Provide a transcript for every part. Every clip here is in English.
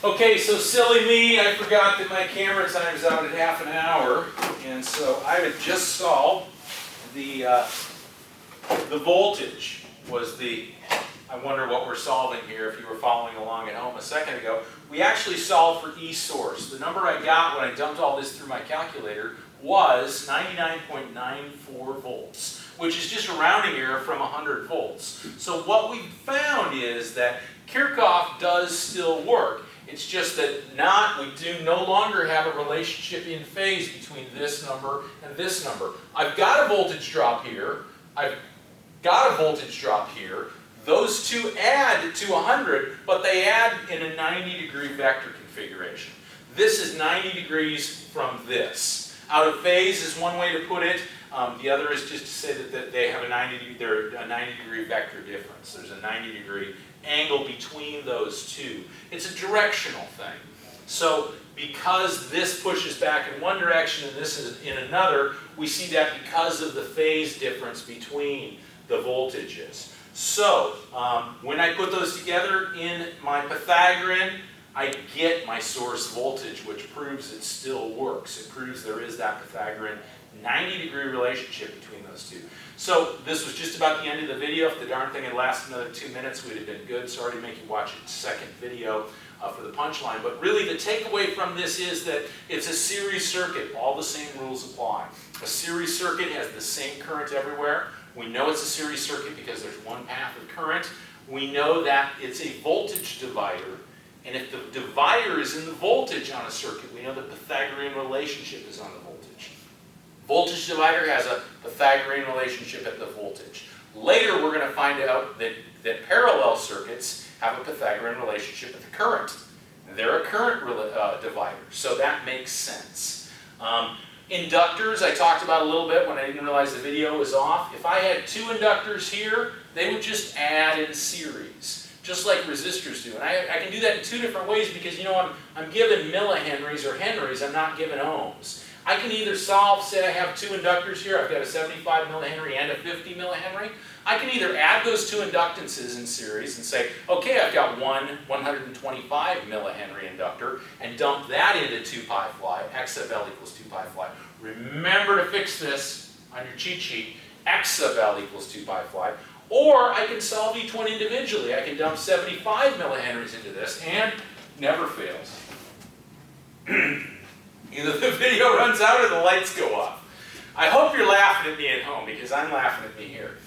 Okay, so silly me, I forgot that my camera time's out at half an hour, and so I had just solved the voltage was the, I wonder what we're solving here if you were following along at home a second ago. We actually solved for E source. The number I got when I dumped all this through my calculator was 99.94 volts, which is just a rounding error from 100 volts. So what we found is that Kirchhoff does still work. It's just that we do no longer have a relationship in phase between this number and this number. I've got a voltage drop here. I've got a voltage drop here. Those two add to 100, but they add in a 90-degree vector configuration. This is 90 degrees from this. Out of phase is one way to put it. The other is just to say that they have a 90-degree vector difference. There's a 90-degree angle between those two. It's a directional thing. So because this pushes back in one direction and this is in another, we see that because of the phase difference between the voltages. So when I put those together in my Pythagorean, I get my source voltage, which proves it still works. It proves there is that Pythagorean 90-degree relationship between those two. So this was just about the end of the video. If the darn thing had lasted another 2 minutes, we'd have been good. Sorry to make you watch a second video for the punchline. But really the takeaway from this is that it's a series circuit. All the same rules apply. A series circuit has the same current everywhere. We know it's a series circuit because there's one path of current. We know that it's a voltage divider. And if the divider is in the voltage on a circuit, we know the Pythagorean relationship is on the voltage. Voltage divider has a Pythagorean relationship at the voltage. Later we're going to find out that parallel circuits have a Pythagorean relationship at the current. They're a current divider, so that makes sense. Inductors I talked about a little bit when I didn't realize the video was off. If I had two inductors here, they would just add in series, just like resistors do. And I can do that in two different ways because, you know, I'm given millihenries or henries, I'm not given ohms. I can either solve, say I have two inductors here, I've got a 75 millihenry and a 50 millihenry. I can either add those two inductances in series and say, okay, I've got one 125 millihenry inductor and dump that into 2 pi phi, x sub L equals 2 pi phi. Remember to fix this on your cheat sheet, x sub L equals 2 pi phi. Or I can solve each one individually. I can dump 75 millihenries into this and never fails. Either the video runs out or the lights go off. I hope you're laughing at me at home because I'm laughing at me here.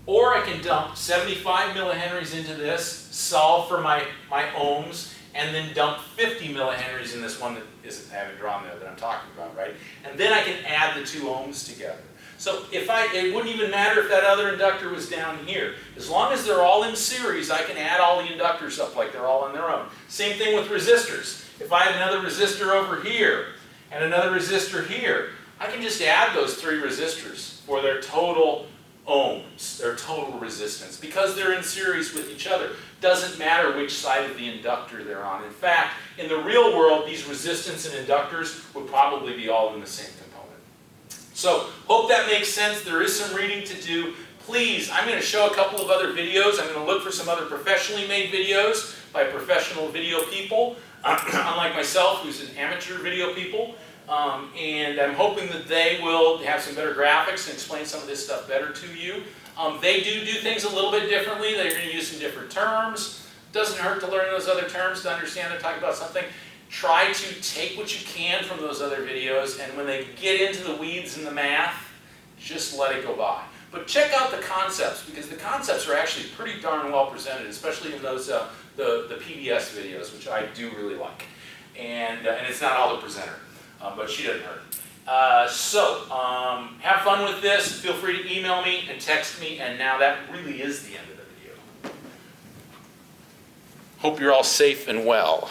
Or I can dump 75 millihenries into this, solve for my ohms, and then dump 50 millihenries in this one that I haven't drawn there that I'm talking about, right? And then I can add the two ohms together. So it wouldn't even matter if that other inductor was down here. As long as they're all in series, I can add all the inductors up like they're all on their own. Same thing with resistors. If I have another resistor over here and another resistor here, I can just add those three resistors for their total ohms, their total resistance, because they're in series with each other. Doesn't matter which side of the inductor they're on. In fact, in the real world, these resistance and inductors would probably be all in the same component. So, hope that makes sense. There is some reading to do. Please, I'm going to show a couple of other videos. I'm going to look for some other professionally made videos by professional video people, unlike myself, who's an amateur video people. And I'm hoping that they will have some better graphics and explain some of this stuff better to you. They do things a little bit differently. They're going to use some different terms. Doesn't hurt to learn those other terms to understand and talk about something. Try to take what you can from those other videos, and when they get into the weeds and the math, just let it go by. But check out the concepts, because the concepts are actually pretty darn well presented, especially in those the PBS videos, which I do really like. And it's not all the presenter. But she doesn't hurt. Have fun with this. Feel free to email me and text me. And now that really is the end of the video. Hope you're all safe and well.